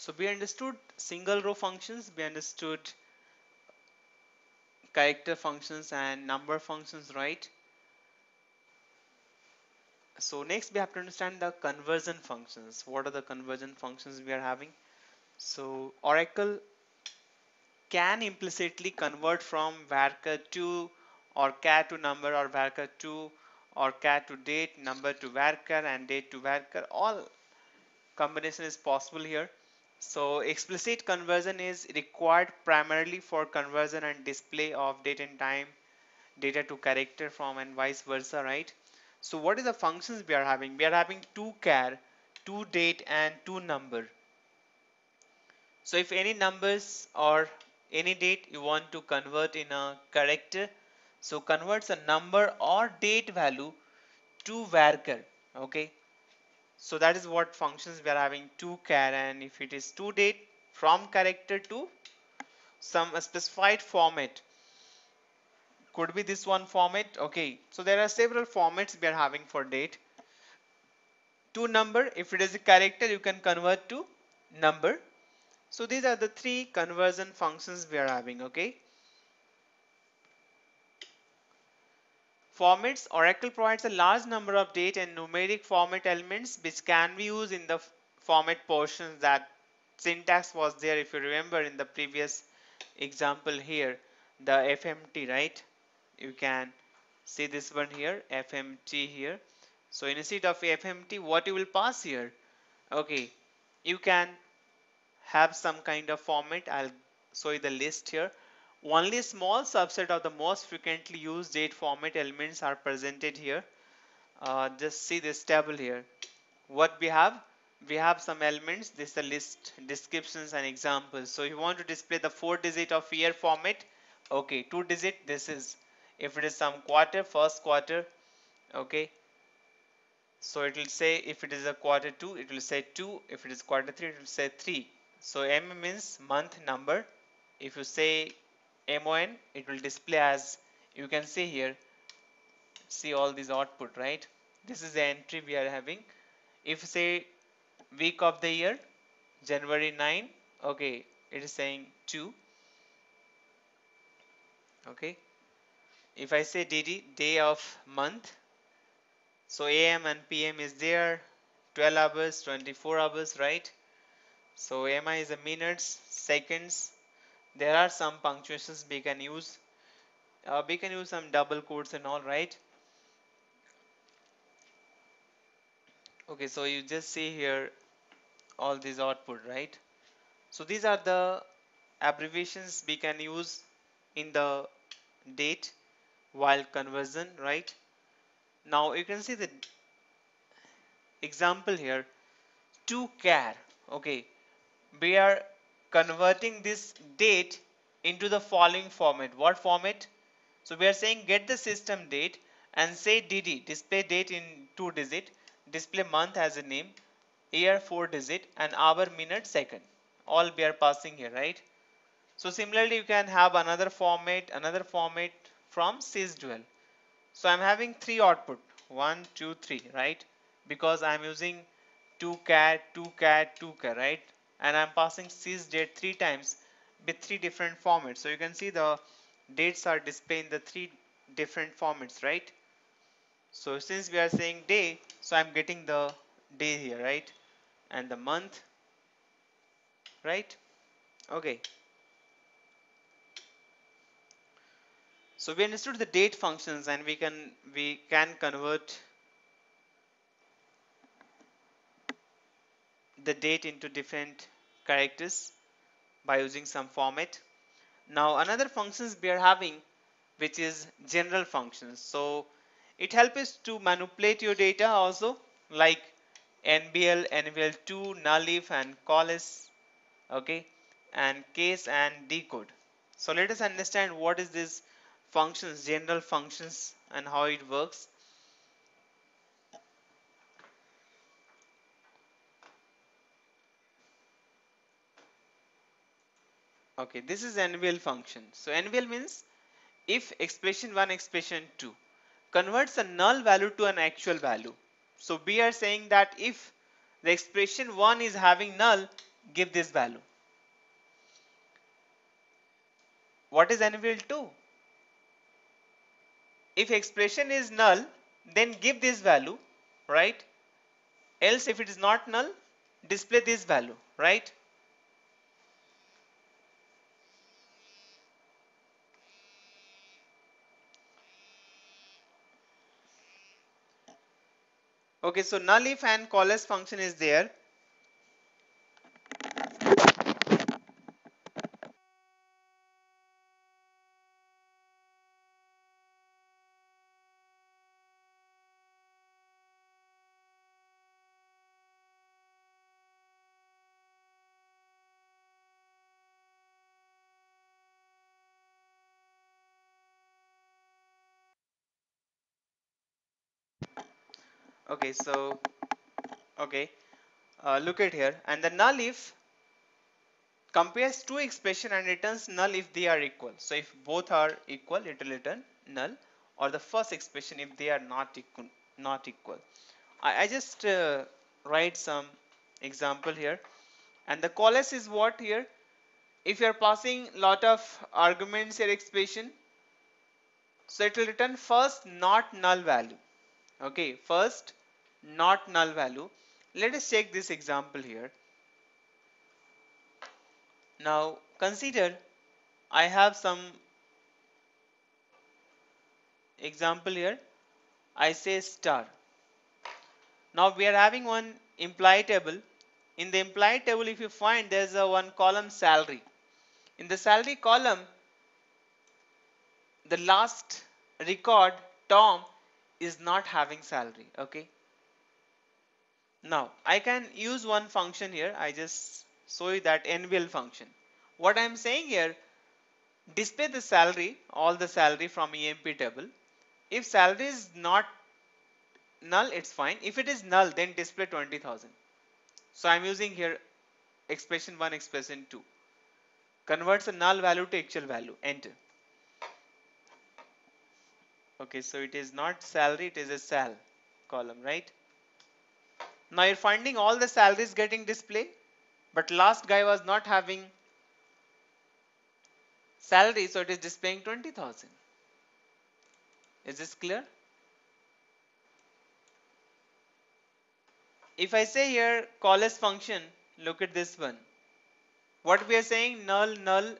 So we understood single row functions, we understood character functions and number functions, right? So next we have to understand the conversion functions. What are the conversion functions we are having? So Oracle can implicitly convert from varchar to or char to number, or varchar to or char to date, number to varchar, and date to varchar. All combination is possible here. So explicit conversion is required primarily for conversion and display of date and time data to character form and vice versa, right? So what is the functions we are having? We are having to char, to date, and to number. So if any numbers or any date you want to convert in a character, so converts a number or date value to varchar. Okay, so that is what functions we are having, to char, and if it is to date, from character to some specified format, could be this one format. Okay, so there are several formats we are having for date. To number, if it is a character, you can convert to number. So these are the three conversion functions we are having. Okay, formats. Oracle provides a large number of date and numeric format elements which can be used in the format portions. That syntax was there, if you remember, in the previous example here, the FMT, right? You can see this one here, FMT here. So instead of FMT, what you will pass here? Okay, you can have some kind of format. I'll show you the list here. Only a small subset of the most frequently used date format elements are presented here. Just see this table here. What we have some elements. This is the list, descriptions and examples. So if you want to display the 4-digit of year format, okay, 2-digit, this is if it is some quarter, first quarter. Okay, so it will say, if it is a quarter 2, it will say 2. If it is quarter 3, it will say 3. So M means month number. If you say MON, it will display as, you can see here, see all these output, right? This is the entry we are having. If say week of the year, January 9, okay, it is saying 2. Okay, if I say DD, day of month, so AM and PM is there, 12 hours, 24 hours, right? So MI is a minutes, seconds. There are some punctuations we can use. We can use some double quotes and all, right? Okay, so you just see here all these output, right? So these are the abbreviations we can use in the date while conversion, right? Now you can see the example here, to char. Okay, we are converting this date into the following format. What format? So we are saying get the system date and say DD, display date in 2-digit, display month as a name, year 4-digit, and hour, minute, second. All we are passing here, right? So similarly, you can have another format from sysdual. So I'm having three output, 1, 2, 3, right? Because I'm using 2 cat, 2 cat, 2 cat, right? And I'm passing sysdate 3 times with 3 different formats. So you can see the dates are displayed in the 3 different formats, right? So since we are saying day, so I'm getting the day here, right? And the month, right? Okay. So we understood the date functions, and we can convert the date into different characters by using some format. Now another functions we are having, which is general functions. So it helps us to manipulate your data also, like NBL, NBL2, nullif, and callis, okay, and case and decode. So let us understand what is this functions, general functions, and how it works. Okay, this is NVL function. So NVL means if expression 1, expression 2 converts a null value to an actual value. So we are saying that if the expression 1 is having null, give this value. What is n will 2? If expression is null, then give this value, right? Else if it is not null, display this value, right? Okay, so null if and call as function is there. Okay, so okay, look at here, and the null if compares two expression and returns null if they are equal. So if both are equal, it will return null, or the first expression if they are not equal. I just write some example here, and the callus is what here? If you are passing lot of arguments here expression, so it will return first not null value. Okay, first not null value. Let us check this example here. Now consider I have some example here. I say star. Now we are having one imply table. In the imply table, if you find there's a one column salary. In the salary column, the last record Tom is not having salary. Okay. Now I can use one function here. I just show you that nvl function. What I am saying here, display the salary, all the salary from EMP table. If salary is not null, it's fine. If it is null, then display 20,000. So I'm using here expression 1, expression 2. Converts a null value to actual value. Enter. Okay, so it is not salary, it is a sal column, right? Now you're finding all the salaries getting displayed, but last guy was not having salary, so it is displaying 20,000. Is this clear? If I say here call as function, look at this one. What we are saying, null, null,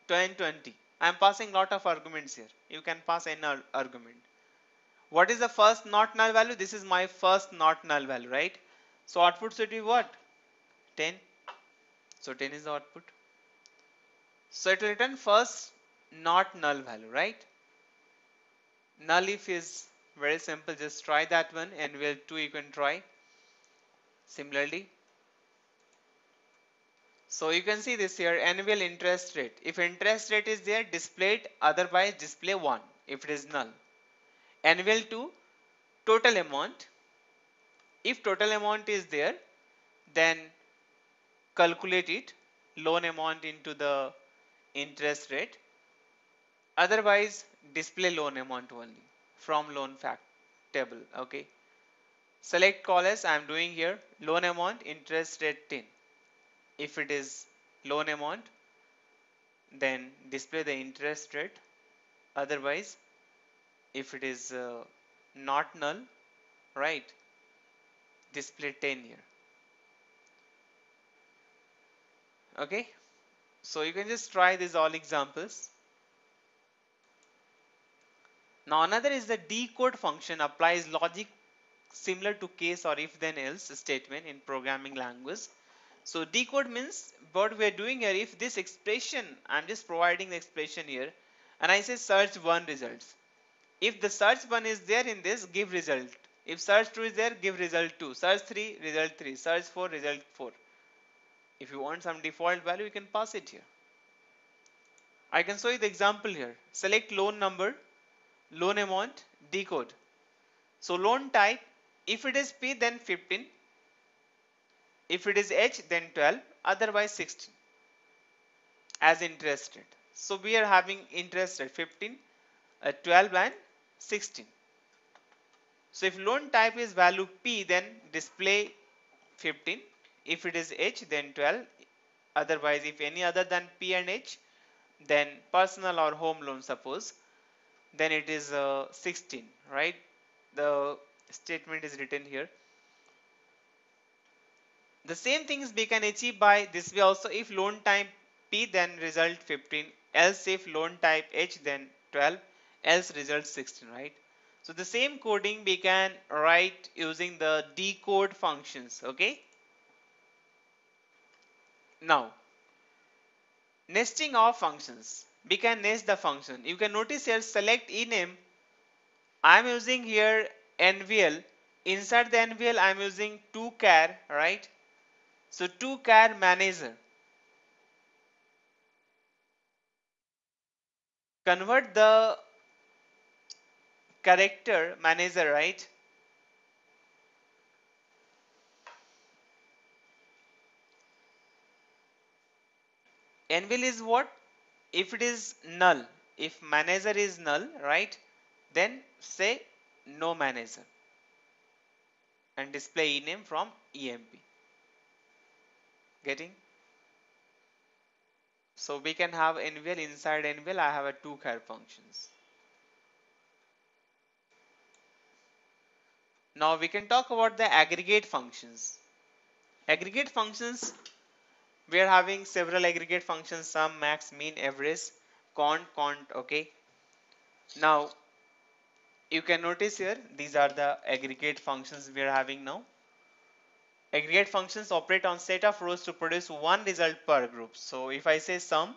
20. I am passing lot of arguments here. You can pass any argument. What is the first not null value? This is my first not null value, right? So output should be what? 10. So 10 is the output. So it will return first not null value, right? Null if is very simple. Just try that one, and we'll 2 you can try similarly. So you can see this here, annual interest rate. If interest rate is there, display it, otherwise display 1 if it is null. Annual 2, total amount. If total amount is there, then calculate it, loan amount into the interest rate. Otherwise, display loan amount only from loan fact table. Okay. Select call as I am doing here, loan amount, interest rate 10. If it is loan amount, then display the interest rate. Otherwise, if it is not null, right, display 10 here. Okay. So you can just try these all examples. Now another is the decode function applies logic similar to case or if then else statement in programming language. So decode means what we are doing here, if this expression, I'm just providing the expression here, and I say search 1 results. If the search 1 is there in this, give result. If search 2 is there, give result 2. Search 3, result 3. Search 4, result 4. If you want some default value, you can pass it here. I can show you the example here. Select loan number, loan amount, decode. So loan type, if it is P then 15, if it is H then 12, otherwise 16 as interest rate. So we are having interest rate 15, 12 and 16. So if loan type is value P, then display 15. If it is H, then 12. Otherwise, if any other than P and H, then personal or home loan suppose, then it is 16, right? The statement is written here. The same things we can achieve by this way also. If loan type P, then result 15, else if loan type H, then 12, else result 16, right? So the same coding we can write using the decode functions. Okay, now nesting of functions, we can nest the function. You can notice here select ename, I am using here NVL. Inside the NVL I am using 2char, right? So 2char manager, convert the character manager, right? NVL is what? If it is null, if manager is null, right, then say no manager and display ename from EMP. Getting? So we can have NVL, inside NVL I have a 2char functions. Now we can talk about the aggregate functions. Aggregate functions, we are having several aggregate functions: sum, max, mean, average, cont. Okay, now you can notice here these are the aggregate functions we are having now. Aggregate functions operate on set of rows to produce one result per group. So if I say sum,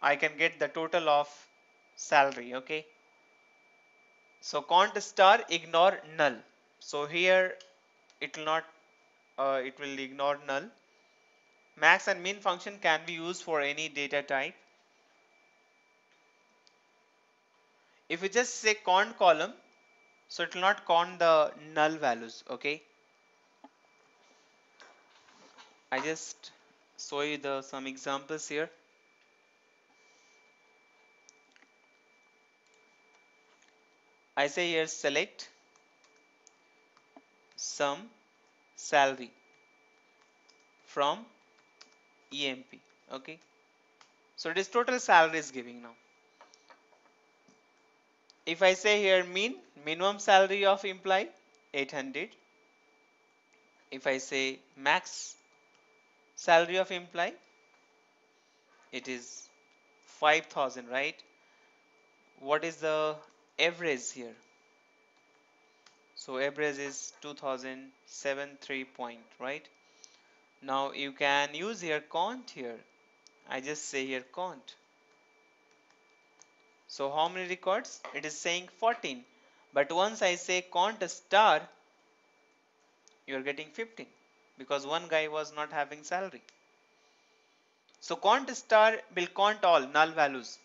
I can get the total of salary. Okay, so cont star ignore null. So here it will not, it will ignore null. Max and min function can be used for any data type. If you just say cont column, so it will not count the null values. Okay, I just show you the some examples here. I say here select sum salary from EMP. Okay, so it is total salary is giving now. If I say here minimum salary of employee 800. If I say max salary of employee, it is 5,000, right? What is the average here? So average is 2073 point, right? Now you can use here cont here. I just say here cont. So how many records? It is saying 14. But once I say cont star, you are getting 15 because one guy was not having salary. So cont star will count all null values.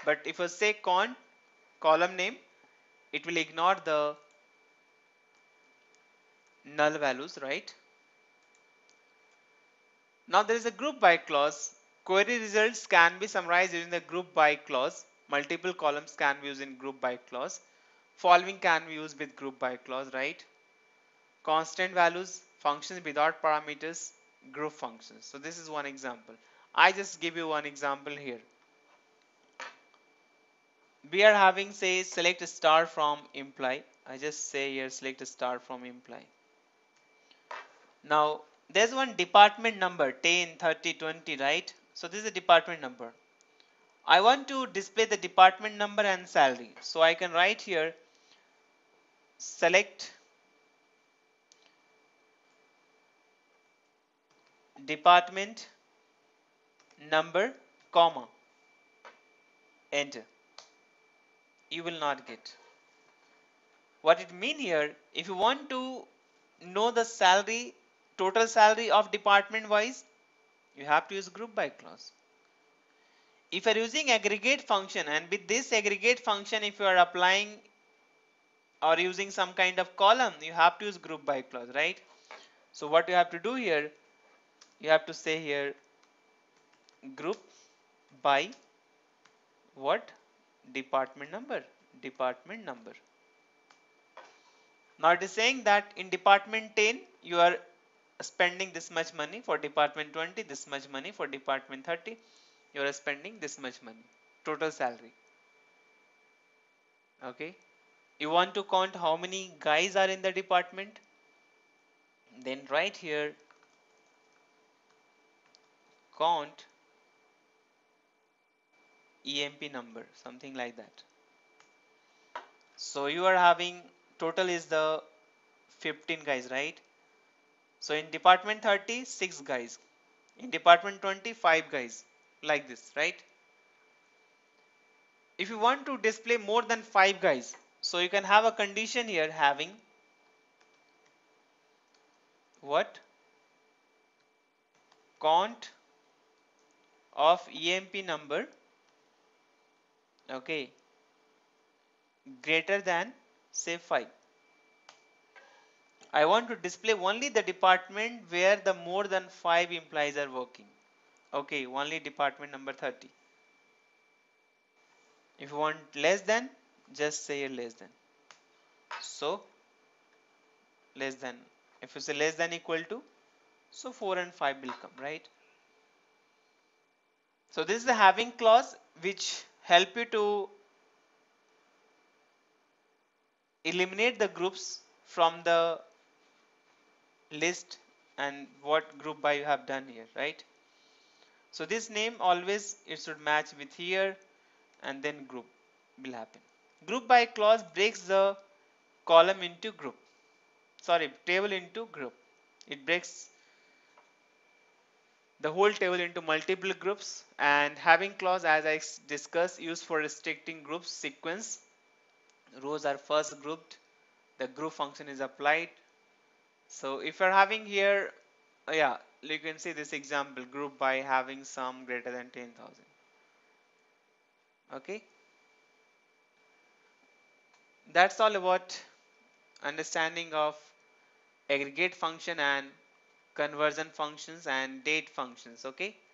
But if I say cont column name, it will ignore the null values, right? Now there is a group by clause. Query results can be summarized using the group by clause. Multiple columns can be used in group by clause. Following can be used with group by clause, right? Constant values, functions without parameters, group functions. So this is one example. I just give you one example here. We are having, say, select a star from imply. I just say here select a star from imply. Now there's one department number 10, 30, 20, right? So this is a department number. I want to display the department number and salary. So I can write here select department number, comma, enter. You will not get. What it mean here, if you want to know the salary, total salary of department wise, you have to use group by clause. If you are using aggregate function, and with this aggregate function if you are applying or using some kind of column, you have to use group by clause, right? So what you have to do here, you have to say here group by what? Department number. Department number. Now it is saying that in department 10 you are spending this much money for department 20, this much money for department 30. You are spending this much money, total salary. Okay. You want to count how many guys are in the department? Then right here, count EMP number, something like that. So you are having total is the 15 guys, right? So in department 30, 6 guys. In department 20, 5 guys. Like this, right? If you want to display more than 5 guys, so you can have a condition here having what? Count of EMP number, okay, greater than say 5. I want to display only the department where the more than 5 employees are working. Okay, only department number 30. If you want less than, just say less than. So less than. If you say less than equal to, so 4 and 5 will come, right? So this is the having clause which help you to eliminate the groups from the list and what group by you have done here, right? So this name always it should match with here and then group will happen. Group by clause breaks the column into group. Sorry, table into group. It breaks the whole table into multiple groups, and having clause, as I discussed, used for restricting groups sequence. Rows are first grouped, the group function is applied. So if you're having here, yeah, you can see this example group by having sum greater than 10,000. Okay, that's all about understanding of aggregate function and conversion functions and date functions. Okay.